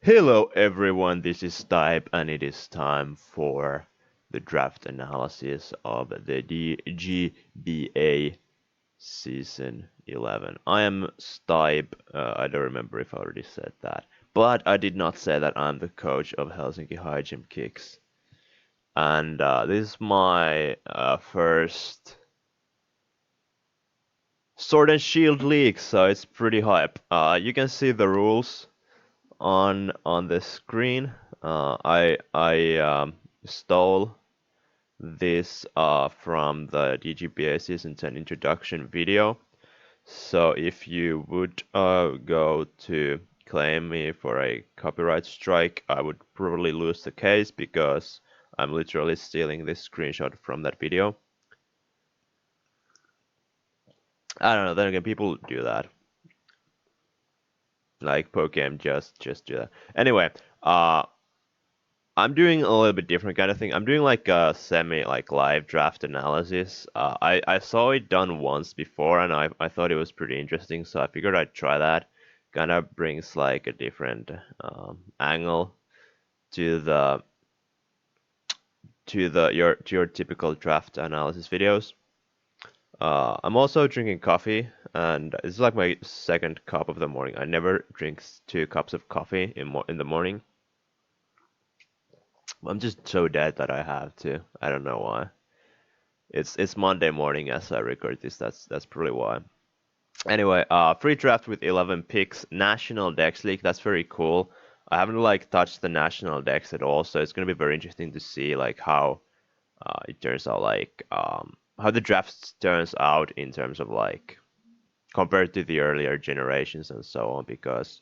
Hello everyone, this is Type and it is time for the draft analysis of the DGBA Season 11. I am Stipe, I don't remember if I already said that, but I did not say that I'm the coach of Helsinki High Jump Kicks. And this is my first Sword and Shield League, so it's pretty hype. You can see the rules on the screen. I stole this from the DGBA Season 10 introduction video. So if you would go to claim me for a copyright strike, I would probably lose the case because I'm literally stealing this screenshot from that video. I don't know, then again, people do that. Like Pokemon just do that. Anyway, I'm doing a little bit different kind of thing. I'm doing like a semi like live draft analysis. I saw it done once before and I thought it was pretty interesting, so I figured I'd try that. Kind of brings like a different angle to your typical draft analysis videos. I'm also drinking coffee, and it's like my second cup of the morning. I never drink 2 cups of coffee in the morning. I'm just so dead that I have to. I don't know why. It's Monday morning as I record this. That's probably why. Anyway, free draft with 11 picks, National Dex League. That's very cool. I haven't like touched the National Dex at all, so it's gonna be very interesting to see like how it turns out, like how the draft turns out in terms of like compared to the earlier generations and so on, because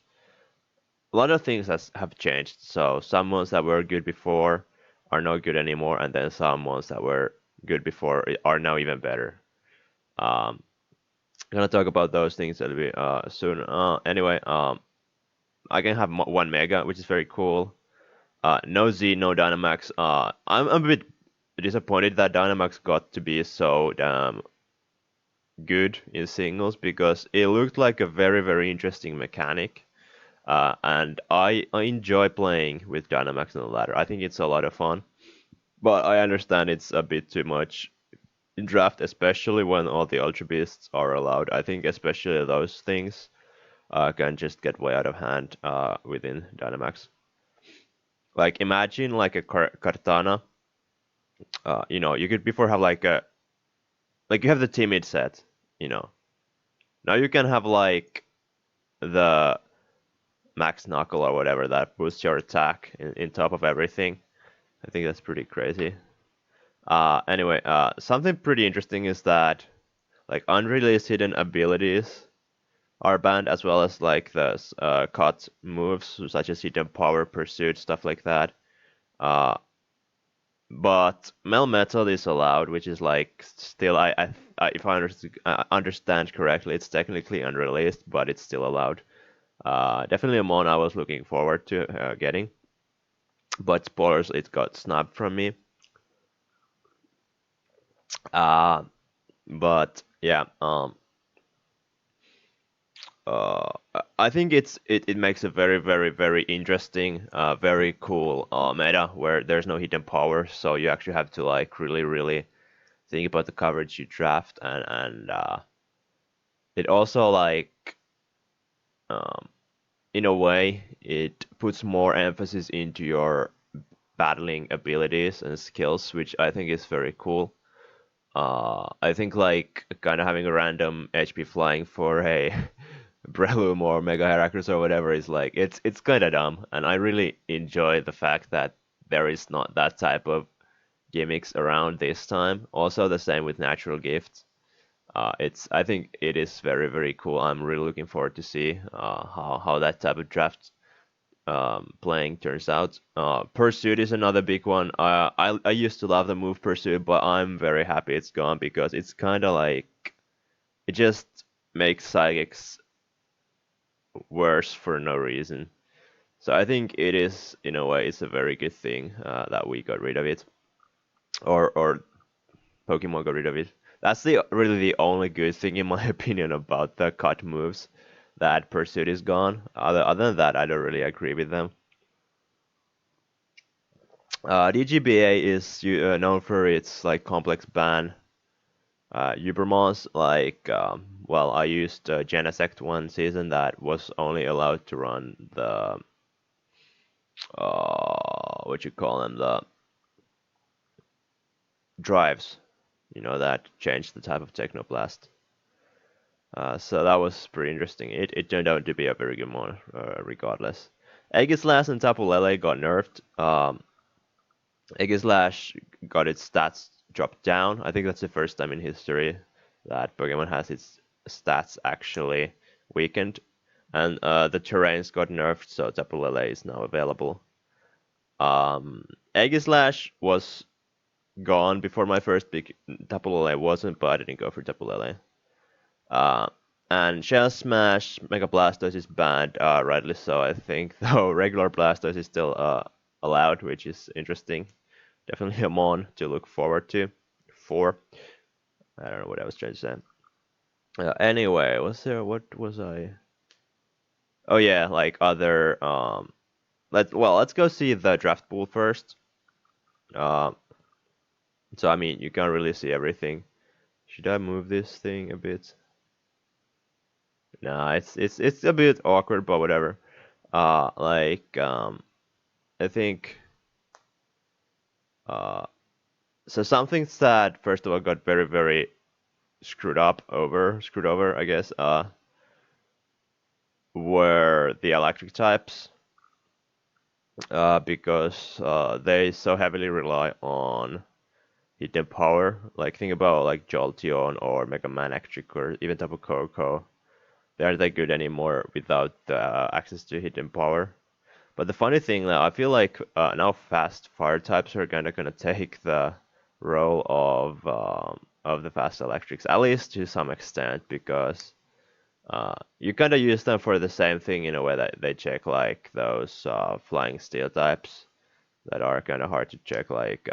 a lot of things have changed. So some ones that were good before are not good anymore, and then some ones that were good before are now even better. Um, I'm gonna talk about those things a little bit soon. Anyway, I can have one mega, which is very cool. No Z, no Dynamax. I'm a bit disappointed that Dynamax got to be so damn good in singles because it looked like a very interesting mechanic. And I enjoy playing with Dynamax on the ladder. I think it's a lot of fun, but I understand it's a bit too much in draft, especially when all the Ultra Beasts are allowed. I think especially those things can just get way out of hand within Dynamax. Like imagine like a Kartana. You could before have like you have the timid set. You know, now you can have like the max knuckle or whatever that boosts your attack in top of everything. I think that's pretty crazy. Anyway, something pretty interesting is that like unreleased hidden abilities are banned, as well as like the cut moves such as hidden power, pursuit, stuff like that. Uh, but Melmetal is allowed, which is like still if I understand correctly, it's technically unreleased, but it's still allowed. Definitely a mon I was looking forward to getting, but spoilers, it got snubbed from me. Uh, but yeah, uh, I think it makes a very interesting, very cool meta where there's no hidden power, so you actually have to like really think about the coverage you draft, and it also like um, in a way it puts more emphasis into your battling abilities and skills, which I think is very cool. I think like kind of having a random HP flying for a Breloom or Mega Heracross or whatever is like it's kind of dumb, and I really enjoy the fact that there is not that type of gimmicks around this time. Also, the same with natural gifts. It's I think it is very cool. I'm really looking forward to see how that type of draft playing turns out. Pursuit is another big one. I used to love the move Pursuit, but I'm very happy it's gone because it's kind of like it just makes Psychics worse for no reason. So I think it is, in a way, it's a very good thing that we got rid of it, or Pokemon got rid of it. That's the really the only good thing, in my opinion, about the cut moves, that Pursuit is gone. Other than that, I don't really agree with them. DGBA is known for its like complex ban. Ubermons, like, well, I used Genesect one season that was only allowed to run the, what you call them, the drives, that changed the type of Technoblast. So that was pretty interesting. It turned out to be a very good mon, regardless. Aegislash and Tapu Lele got nerfed. Aegislash got its stats dropped down. I think that's the first time in history that Pokemon has its stats actually weakened. And the terrains got nerfed, so Tapu Lele is now available. Aegislash was gone before my first pick. Tapu Lele wasn't, but I didn't go for Tapu Lele. Uh, and Shell Smash Mega Blastoise is banned, rightly so, I think, though regular Blastoise is still allowed, which is interesting. Definitely a mon to look forward to. For I don't know what I was trying to say. Anyway, what was I? Oh yeah, like other let's go see the draft pool first. Uh, so I mean you can't really see everything. Should I move this thing a bit? Nah, it's a bit awkward, but whatever. Like I think uh so some things that first of all got very screwed over, I guess, were the electric types, because they so heavily rely on hidden power. Like think about like Jolteon or Mega Man Electric or even Tapu Koko. They aren't that good anymore without access to hidden power. But the funny thing that I feel like now fast fire types are kind of gonna take the role of the fast electrics, at least to some extent, because you kind of use them for the same thing in a way that they check like those flying steel types that are kind of hard to check, like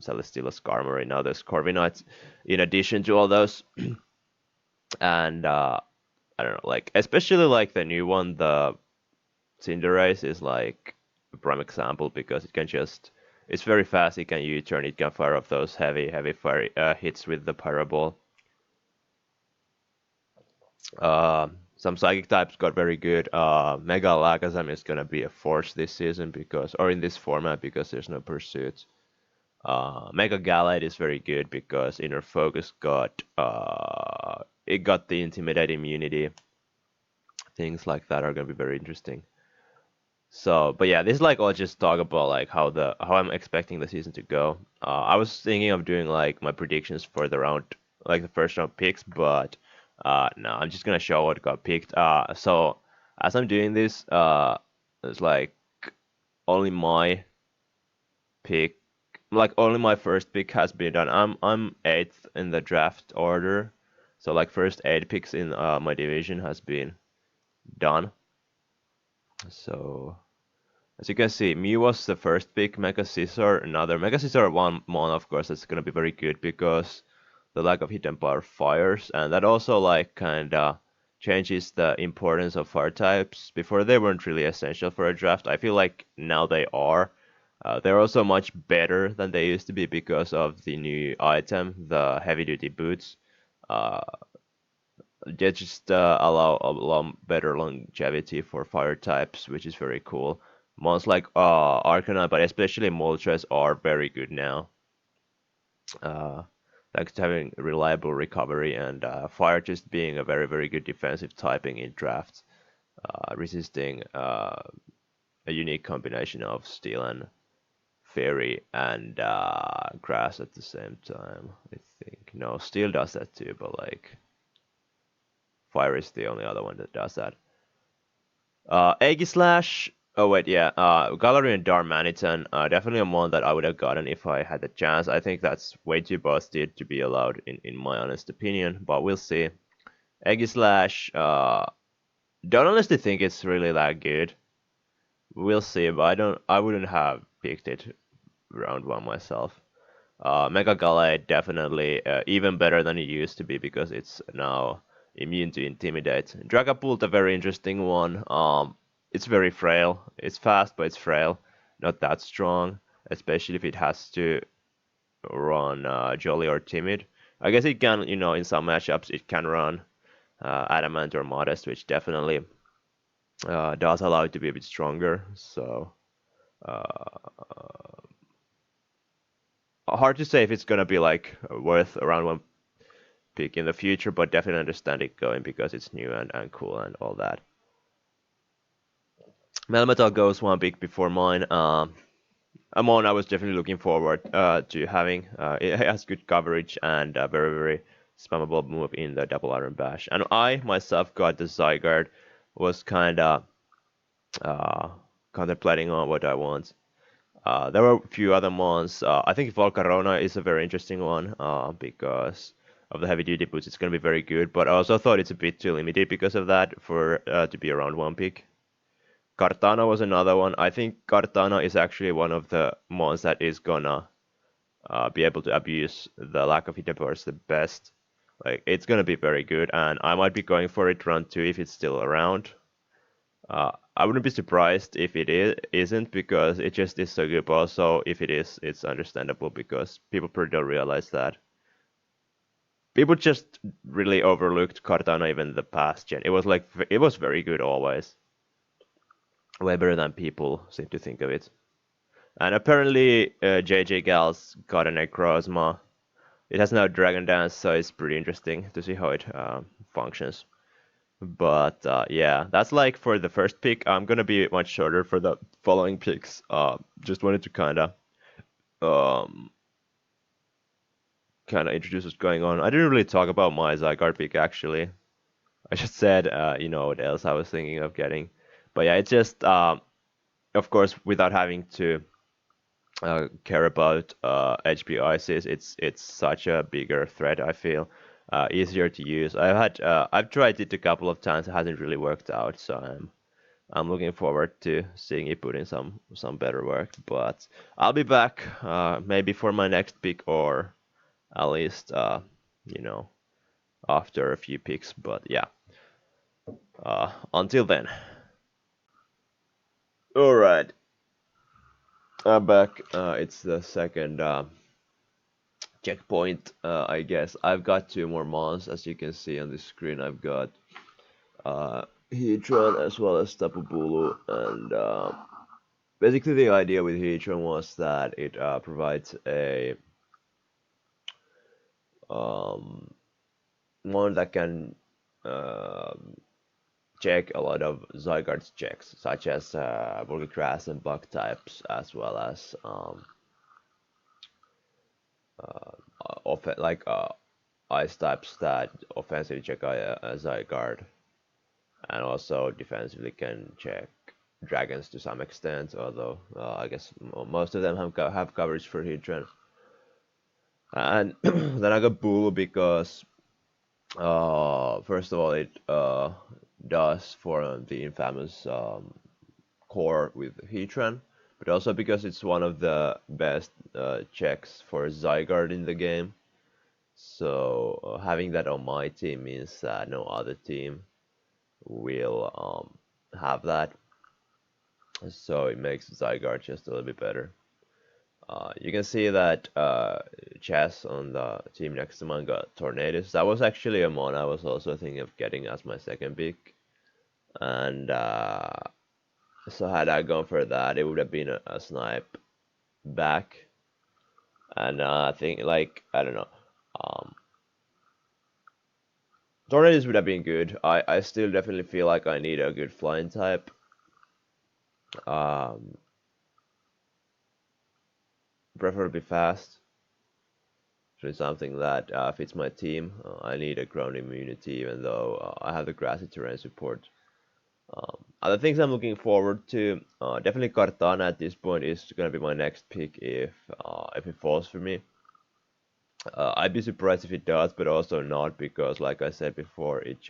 Celesteela Skarmory. Now there's Corviknight in addition to all those, and I don't know, like especially like the new one, the Cinderace is like a prime example because it can just it's very fast. It can U-turn. It can fire off those heavy fire hits with the Pyro Ball. Some psychic types got very good. Mega Alakazam is gonna be a force this season because, or in this format because there's no pursuit. Mega Gallade is very good because Inner Focus got it got the Intimidate immunity. Things like that are gonna be very interesting. So, but yeah, this is like I'll just talk about like how I'm expecting the season to go. I was thinking of doing like my predictions for the round, like the first round picks, but no, I'm just gonna show what got picked. So as I'm doing this, it's like only my pick, like only my first pick has been done. I'm eighth in the draft order, so like first 8 picks in my division has been done. So. As you can see, Mew was the first pick, Mega Scizor another. Mega Scizor one mon, of course, that's gonna be very good because the lack of hidden power fires, and that also like kinda changes the importance of fire types. Before they weren't really essential for a draft. I feel like now they are. They're also much better than they used to be because of the new item, the heavy duty boots. Uh, they just allow better longevity for fire types, which is very cool. Mons like Arcanine, but especially Moltres are very good now. Uh, thanks to having reliable recovery and fire just being a very good defensive typing in drafts, resisting a unique combination of steel and fairy and grass at the same time. I think no, steel does that too, but like fire is the only other one that does that. Aegislash. Oh wait, yeah. Galarian Darmanitan. Definitely a one that I would have gotten if I had the chance. I think that's way too busted to be allowed in my honest opinion, but we'll see. Aegislash. Don't honestly think it's really that good. We'll see, but I wouldn't have picked it round one myself. Mega Gallade definitely even better than it used to be because it's now immune to Intimidate. Dragapult a very interesting one. It's very frail. It's fast, but it's frail. Not that strong. especially if it has to run Jolly or Timid. I guess it can, in some matchups it can run Adamant or Modest, which definitely does allow it to be a bit stronger. So uh, hard to say if it's gonna be like worth around one pick in the future, but definitely understand it going because it's new and cool and all that. Melmetal goes one pick before mine. Amon, I was definitely looking forward to having. It has good coverage and a very, very spammable move in the double iron bash. And I myself got the Zygarde, was kind of uh, contemplating on what I want. There were a few other mons. I think Volcarona is a very interesting one because of the heavy duty boots. It's going to be very good, but I also thought it's a bit too limited because of that for to be around one pick. Cartana was another one. I think Cartana is actually one of the mons that is gonna be able to abuse the lack of hit burst the best. Like it's gonna be very good, and I might be going for it run two if it's still around. I wouldn't be surprised if isn't because it just is so good. But also, if it is, it's understandable because people probably don't realize that. People just really overlooked Cartana even the past gen. It was like it was very good always, way better than people seem to think of it. And apparently, JJ Gals got an Necrozma. It has now Dragon Dance, so it's pretty interesting to see how it functions. But yeah, that's like for the first pick. I'm gonna be much shorter for the following picks. Just wanted to um, kind of introduce what's going on. I didn't really talk about my Zygarde pick actually. I just said, what else I was thinking of getting. But yeah, it's just, of course, without having to care about HP ICs, it's such a bigger threat. I feel easier to use. I've tried it a couple of times. It hasn't really worked out, so I'm looking forward to seeing it put in some better work. But I'll be back maybe for my next pick or at least you know after a few picks. But yeah, until then. All right, I'm back. It's the second checkpoint, I guess. I've got two more mons, as you can see on the screen. I've got Heatran as well as Tapu Bulu, and basically the idea with Heatran was that it provides a um, one that can um check a lot of Zygarde's checks, such as Vulgar Grass and Bug types, as well as like ice types that offensively check a Zygarde, and also defensively can check dragons to some extent. Although I guess most of them have coverage for Heatran. And then I got Bulu because first of all it does for the infamous core with Heatran, but also because it's one of the best checks for Zygarde in the game. So having that on my team means that no other team will have that. So it makes Zygarde just a little bit better. You can see that Chess on the team next to mine got Tornadus. That was actually a mon I was also thinking of getting as my second pick. And so had I gone for that, it would have been a snipe back. And I think, like, I don't know. Um, Tornadus would have been good. I still definitely feel like I need a good flying type. Um, Preferably fast. So it's something that fits my team. I need a ground immunity, even though I have the grassy terrain support. Other things I'm looking forward to, definitely Cartana at this point is gonna be my next pick if it falls for me. I'd be surprised if it does, but also not because, like I said before, it's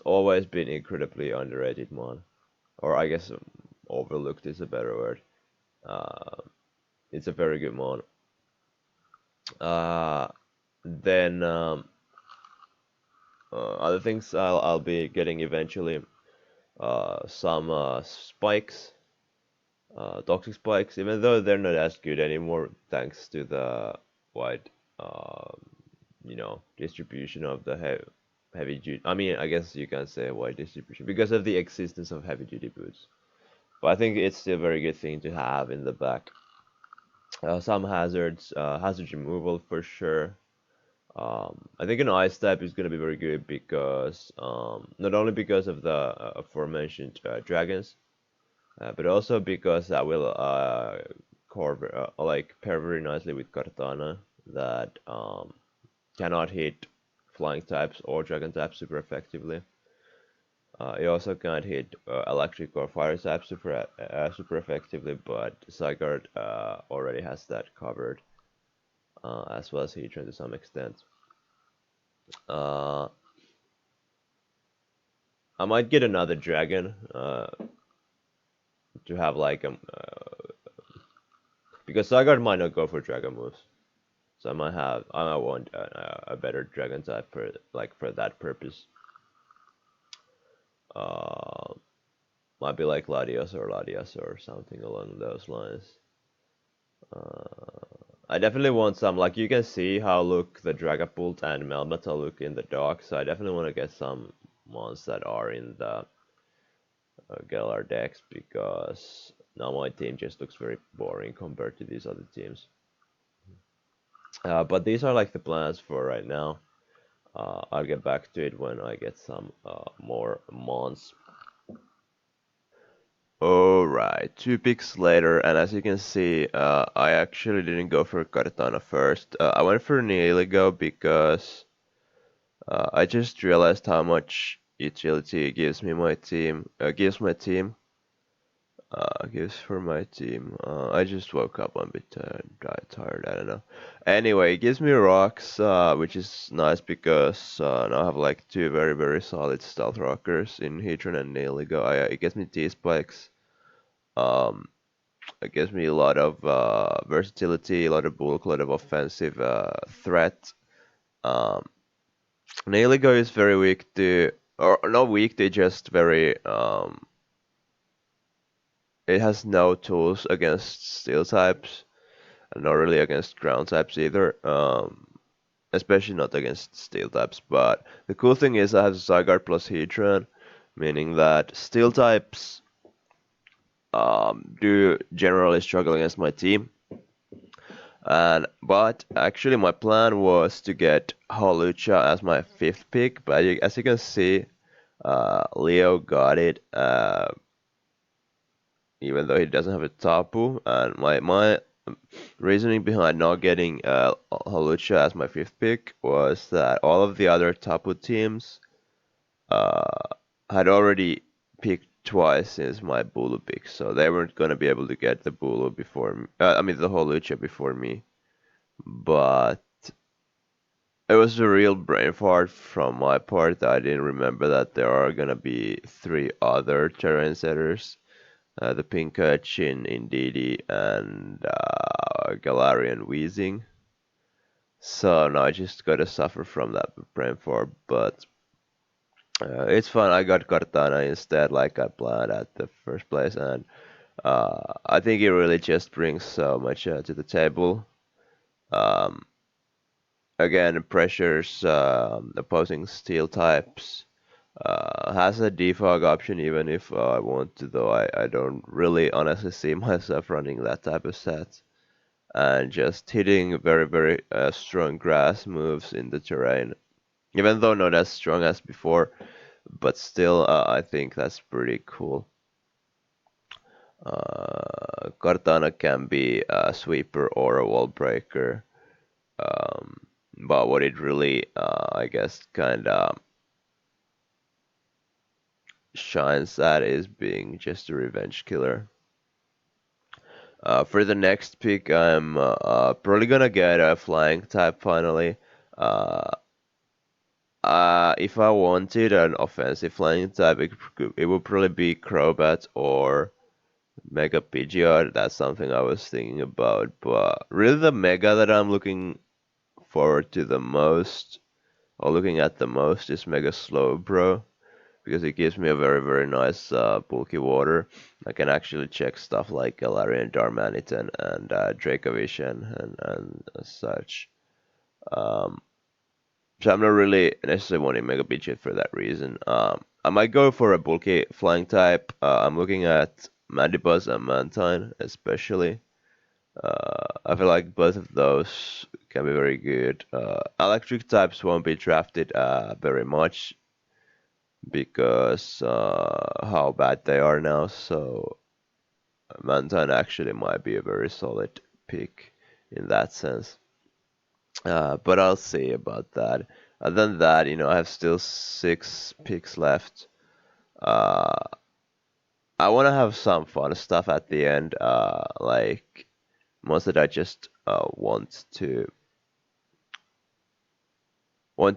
always been incredibly underrated one, or I guess overlooked is a better word. Uh, it's a very good one. Uh, then other things I'll be getting eventually some spikes. toxic spikes, even though they're not as good anymore thanks to the wide, um, distribution of the heavy duty. I mean, I guess you can say wide distribution because of the existence of heavy duty boots. But I think it's still a very good thing to have in the back. Some hazards, hazard removal for sure. I think an ice type is going to be very good because not only because of the aforementioned dragons, but also because that will like pair very nicely with Kartana that cannot hit flying types or dragon types super effectively. It also can't hit electric or fire types super effectively, but Zygarde already has that covered, as well as Heatran to some extent. Uh, I might get another dragon to have like because Zygarde might not go for dragon moves, so I might want a better dragon type for that purpose. Uh, might be like Latios or something along those lines. I definitely want some, like you can see how look the Dragapult and Melmetal look in the dock, so I definitely want to get some ones that are in the Galar decks because now my team just looks very boring compared to these other teams. But these are like the plans for right now. I'll get back to it when I get some more mons. Alright, 2 picks later, and as you can see, I actually didn't go for Kartana first. I went for Nihiligo because I just realized how much utility it gives me my team, gives for my team. I just woke up a bit tired, I don't know. Anyway, it gives me rocks, which is nice because now I have like two very, very solid stealth rockers in Heatran and Nihiligo. It gives me T-spikes. Um, it gives me a lot of versatility, a lot of bulk, a lot of offensive threat. Um, Nihiligo is very weak to, or not weak, they just very it has no tools against steel types, and not really against ground types either. Especially not against steel types. But the cool thing is I have Zygarde plus Heatran, meaning that steel types do generally struggle against my team. But actually my plan was to get Holucha as my fifth pick, but as you can see, Leo got it. Even though he doesn't have a Tapu. And my reasoning behind not getting Halucha as my fifth pick was that all of the other Tapu teams uh, had already picked twice since my Bulu pick, so they weren't gonna be able to get the Bulu before me. I mean the Halucha before me. But it was a real brain fart from my part. I didn't remember that there are gonna be three other terrain setters, the Pinkach in DD and Galarian Wheezing. So now I just gotta suffer from that brain fart, but it's fun. I got Cortana instead, like I planned at the first place, and I think it really just brings so much to the table. Um, Again, pressures opposing steel types. Has a defog option even if I want to, though I don't really honestly see myself running that type of set. And just hitting very, very strong grass moves in the terrain. Even though not as strong as before, but still, I think that's pretty cool. Cortana can be a sweeper or a wall breaker. Um, but what it really, I guess, kind of shines at is being just a revenge killer. For the next pick, I'm probably gonna get a flying type finally. Uh, if I wanted an offensive flying type, it would probably be Crobat or Mega Pidgeot. That's something I was thinking about. But really, the Mega that I'm looking forward to the most, or looking at the most, is Mega Slowbro. because it gives me a very nice bulky water. I can actually check stuff like Galarian Darmanitan and Dracovision and such. Um, so I'm not really necessarily wanting Mega Pidgeot for that reason. I might go for a bulky flying type. I'm looking at Mandibuzz and Mantine especially. I feel like both of those can be very good. Electric types won't be drafted very much because how bad they are now. So Mantine actually might be a very solid pick in that sense. But I'll see about that. Other than that, I have still 6 picks left. Uh, I want to have some fun stuff at the end, like most that I just want to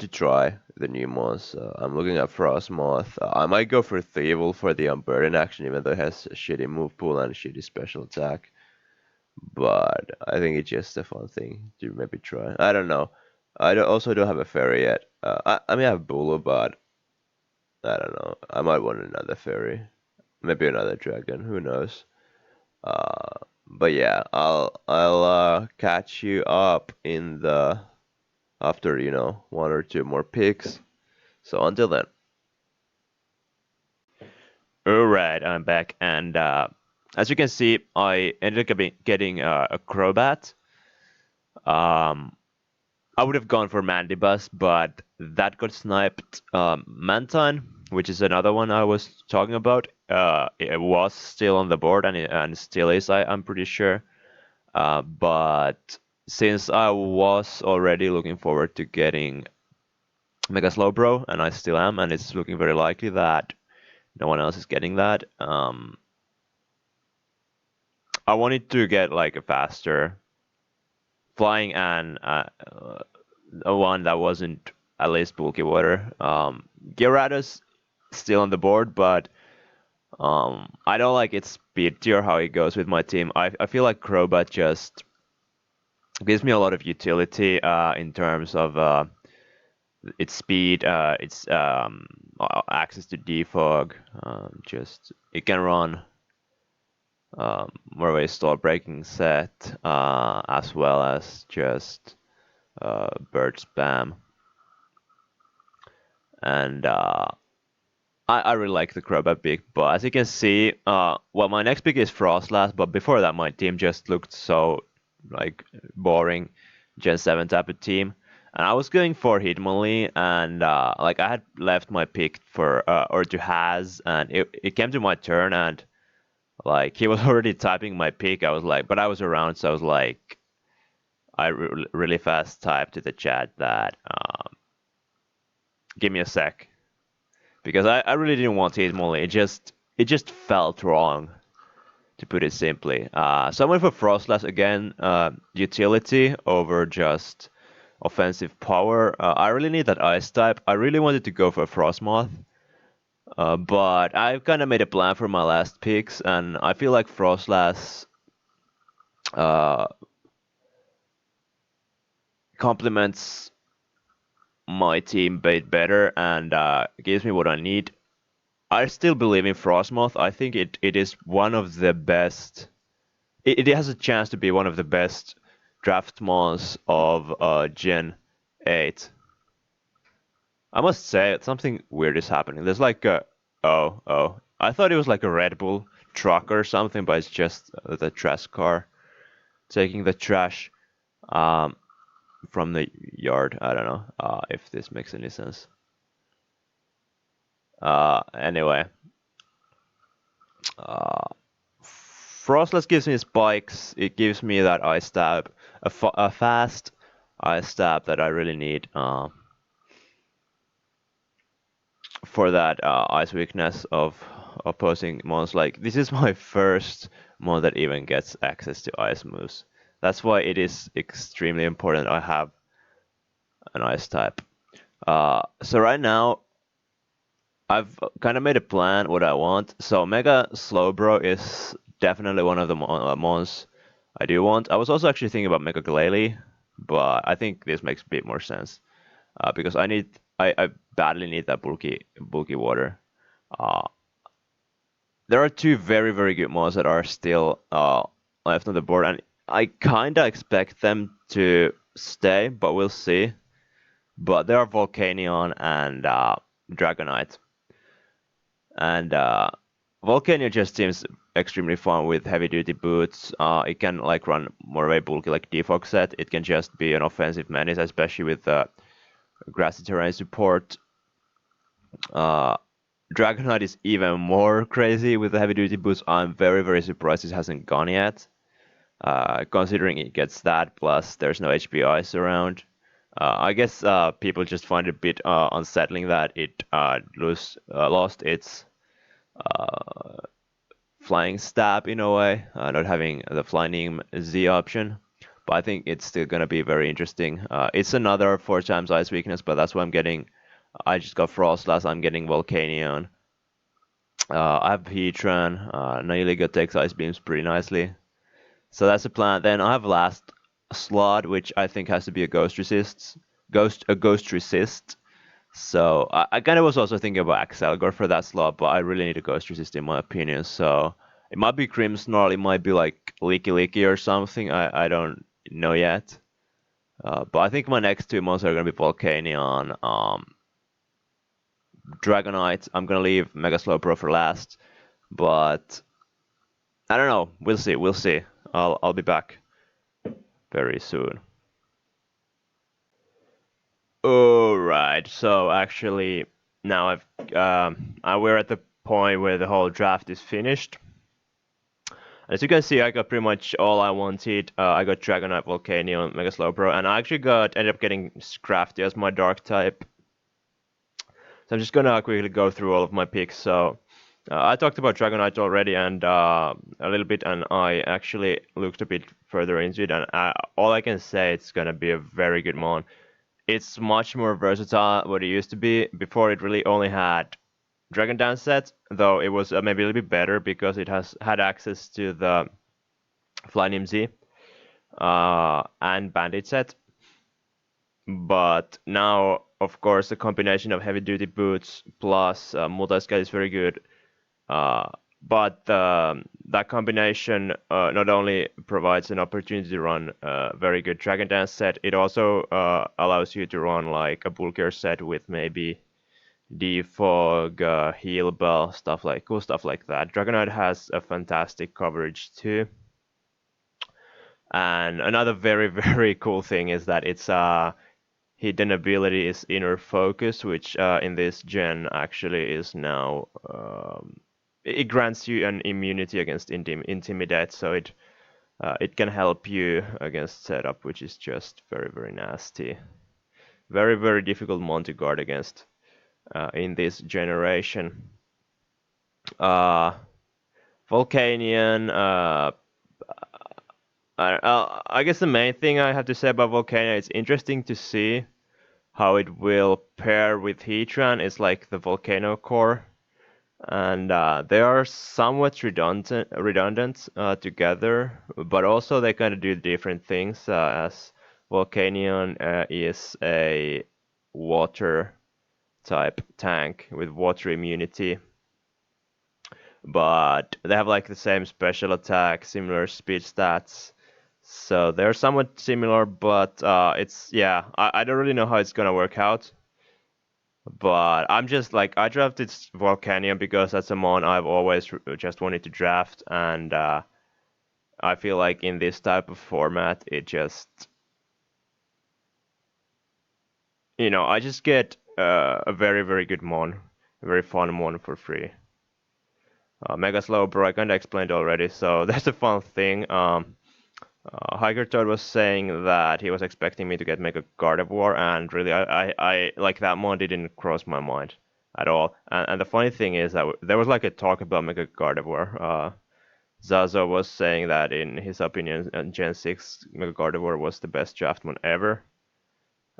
try the new mons. I'm looking at Frostmoth. I might go for Thievel for the Unburden action, even though it has a shitty move pool and a shitty special attack. But I think it's just a fun thing to maybe try. I don't know. Also don't have a fairy yet. I mean, I have Bulu, but I don't know. I might want another fairy. Maybe another dragon. Who knows? But yeah, I'll catch you up in the after 1 or 2 more picks. So until then. All right, I'm back, and as you can see, I ended up getting a Crobat. Um, I would have gone for Mandibus, but that got sniped. Mantine, which is another one I was talking about, it was still on the board, and still is, I'm pretty sure. But since I was already looking forward to getting Mega Slowbro, and I still am, and it's looking very likely that no one else is getting that. I wanted to get like a faster flying and a one that wasn't at least bulky water. Gyarados still on the board, but I don't like its speed tier how it goes with my team. I feel like Crobat just gives me a lot of utility in terms of its speed, its access to defog. Just it can run more of a stall breaking set as well as just bird spam. And I really like the Crobat pick, but as you can see, well, my next pick is Frostlass, but before that, my team just looked so like boring, Gen 7 type of team. And I was going for Hitmonlee, and like I had left my pick for or to Has, and it came to my turn, and like he was already typing my pick. I was like, but I was around, so I was like, really fast typed to the chat that give me a sec because I really didn't want Hitmonlee. It just felt wrong, to put it simply. So I went for Frostlass again, utility over just offensive power. I really need that Ice type. I really wanted to go for Frostmoth, but I've kind of made a plan for my last picks, and I feel like Frostlass uh, complements my team bit better and gives me what I need. I still believe in Frostmoth. I think it is one of the best. It has a chance to be one of the best draft mons of Gen 8. I must say, something weird is happening. There's like a. Oh. I thought it was like a Red Bull truck or something, but it's just the trash car taking the trash um, from the yard. I don't know if this makes any sense. Anyway, uh, Frostless gives me spikes. It gives me that ice stab, a fast ice stab that I really need for that ice weakness of opposing mons. Like this is my first mon that even gets access to ice moves. That's why it is extremely important I have an ice type. So right now I've kind of made a plan what I want. So Mega Slowbro is definitely one of the mons I do want. I was also actually thinking about Mega Glalie, but I think this makes a bit more sense because I badly need that bulky water. Uh, there are two very, very good mods that are still left on the board, and I kinda expect them to stay, but we'll see. But there are Volcanion and Dragonite, and Volcanion just seems extremely fun with heavy-duty boots. It can like run more of a bulky like Defog set. It can just be an offensive menace, especially with grassy terrain support. Uh, Dragonite is even more crazy with the heavy duty boots. I'm very, very surprised it hasn't gone yet. Considering it gets that, plus there's no HPIs around. I guess people just find it a bit unsettling that it lost its flying stab in a way, not having the flying Z option. But I think it's still gonna be very interesting. It's another 4 times ice weakness, but that's why I'm getting. I just got Frostlass. I'm getting Volcanion. I have Heatran. Nihiliga takes Ice Beams pretty nicely. So that's the plan. Then I have last slot, which I think has to be a Ghost Resist. So I kind of was also thinking about Axelgor for that slot, but I really need a Ghost Resist in my opinion. So it might be Grimmsnarl, it might be like Leaky Leaky or something. I don't know yet. But I think my next two months are gonna be Volcanion, Dragonite. I'm gonna leave Mega Slowbro for last, but I don't know. We'll see. We'll see. I'll be back very soon. All right. So actually, now we're at the point where the whole draft is finished. As you can see, I got pretty much all I wanted. I got Dragonite, Volcanion, Mega Slowbro, and I actually ended up getting Scrafty as my Dark type. So I'm just gonna quickly go through all of my picks. So I talked about Dragonite already and a little bit, and I actually looked a bit further into it, and all I can say it's gonna be a very good mon. It's much more versatile what it used to be. Before it really only had Dragon Dance set, though it was maybe a little bit better because it has had access to the Flynim Z and Bandit set. But now, of course, the combination of heavy duty boots plus multi-scale is very good. Uh, but that combination not only provides an opportunity to run a very good Dragon Dance set, it also allows you to run like a bulkier set with maybe Defog, Heal Bell, cool stuff like that. Dragonite has a fantastic coverage too. And another very, very cool thing is that its hidden ability is Inner Focus, which in this gen actually is now it grants you an immunity against Intimidate, so it can help you against setup, which is just very, very nasty. Very, very difficult mon to guard against in this generation. Uh, Volcanion, I guess the main thing I have to say about Volcanion, it's interesting to see how it will pair with Heatran. It's like the Volcano core, and they are somewhat redundant together, but also they kind of do different things. As Volcanion is a water type tank with water immunity, but they have like the same special attack, similar speed stats. So they're somewhat similar, but it's yeah, I don't really know how it's gonna work out. But I'm just like I drafted Volcanion because that's a mon I've always just wanted to draft, and I feel like in this type of format, it just I just get a very very good mon, a very fun mon for free. Mega Slow Bro, I kinda explained already, so that's a fun thing. Hiker Toad was saying that he was expecting me to get Mega Gardevoir, and really, I like that mon didn't cross my mind at all. And the funny thing is that there was like a talk about Mega Gardevoir. Zazo was saying that in his opinion, Gen 6 Mega Gardevoir was the best draft mon ever.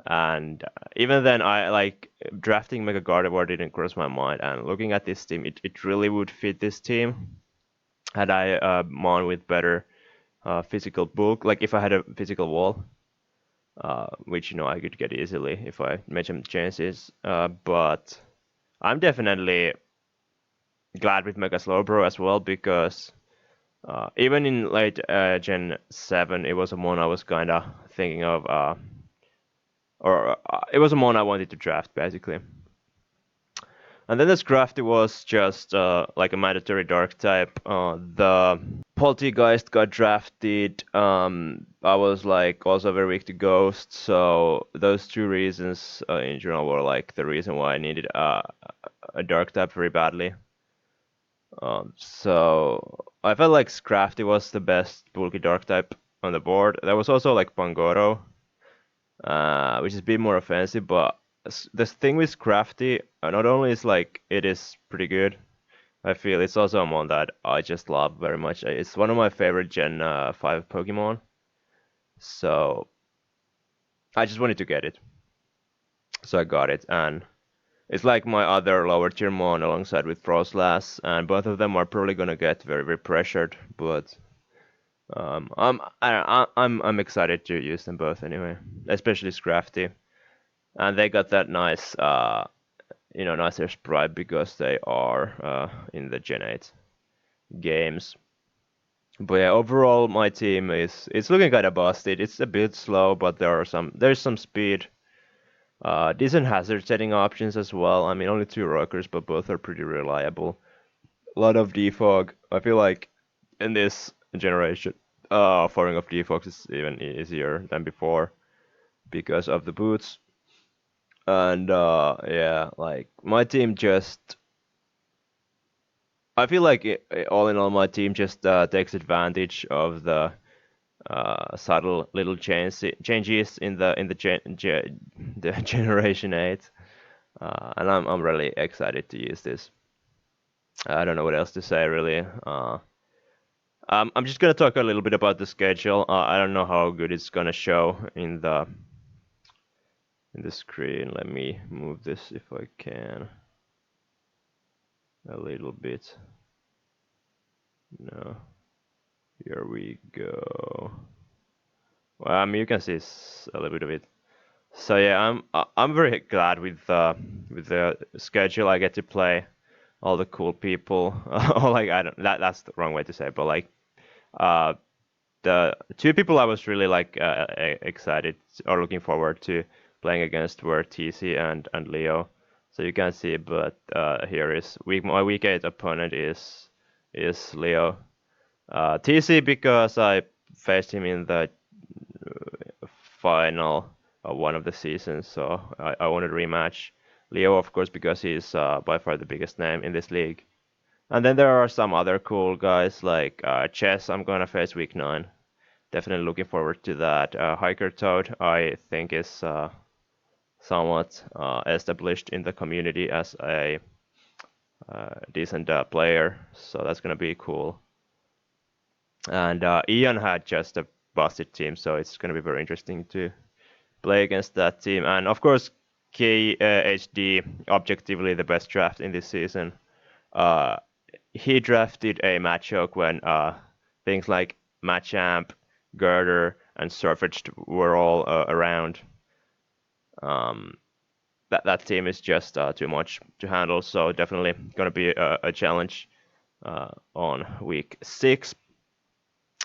And even then, I like drafting Mega Gardevoir didn't cross my mind. And looking at this team, it really would fit this team had I mon with better physical bulk. Like if I had a physical wall, which I could get easily if I made some chances. But I'm definitely glad with Mega Slowbro as well because even in late Gen 7, it was a mon I was kind of thinking of, or it was a mon I wanted to draft basically. And then this Crafty was just like a mandatory dark type. The Poltergeist got drafted. I was like also very weak to Ghost, so those two reasons in general were like the reason why I needed a dark type very badly. So I felt like Scrafty was the best bulky dark type on the board. There was also like Pangoro, which is a bit more offensive, but the thing with Crafty, not only is like it is pretty good, I feel it's also one that I just love very much. It's one of my favorite Gen 5 Pokemon, so I just wanted to get it. So I got it, and it's like my other lower tier mon alongside with Frostlass, and both of them are probably gonna get very, very pressured, but I'm excited to use them both anyway, especially Scrafty. And they got that nice, nicer sprite because they are in the Gen 8 games. But yeah, overall my team is it's looking kind of busted. It's a bit slow, but there's some speed. Decent hazard setting options as well. I mean, only two rockers, but both are pretty reliable. A lot of defog. I feel like in this generation, firing off defogs is even easier than before because of the boots. And yeah, like my team just I feel like all in all my team just takes advantage of the subtle little changes in the Generation 8, and I'm really excited to use this. I don't know what else to say really. I'm just gonna talk a little bit about the schedule. I don't know how good it's gonna show in the screen. Let me move this if I can a little bit. No, here we go. Well, I mean you can see a little bit of it. So yeah, I'm very glad with the schedule. I get to play all the cool people. Or like I don't that's the wrong way to say it, but like uh the two people I was really like excited or looking forward to playing against were TC and Leo. So you can see, but here is my week 8 opponent is Leo. TC because I faced him in the final one of the seasons, so I wanted a rematch. Leo, of course, because he's by far the biggest name in this league. And then there are some other cool guys like Chess. I'm gonna face week 9. Definitely looking forward to that. Hiker Toad, I think, is somewhat established in the community as a decent player, so that's gonna be cool. And Ian had just a busted team, so it's gonna be very interesting to play against that team. And of course, KHD, objectively the best draft in this season. Uh, he drafted a Machoke when things like Machamp, Girder, and Surfetched were all around. Um, that team is just too much to handle, so definitely gonna be a challenge on week 6.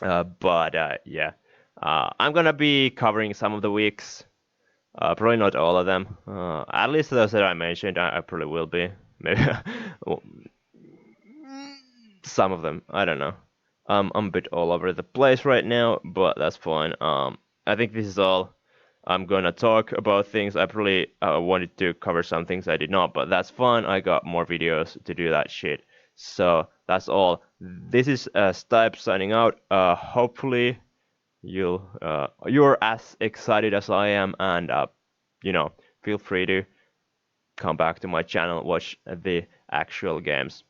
But yeah, I'm gonna be covering some of the weeks. Probably not all of them. At least those that I mentioned, I probably will be. Maybe some of them. I don't know. I'm a bit all over the place right now, but that's fine. I think this is all. I'm gonna talk about things. I probably wanted to cover some things I did not, but that's fine. I got more videos to do that shit. So that's all. This is Stipe signing out. Hopefully you're as excited as I am, and feel free to come back to my channel, watch the actual games.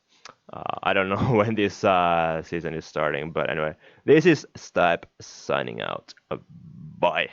I don't know when this season is starting, but anyway, this is Stipe signing out. Bye.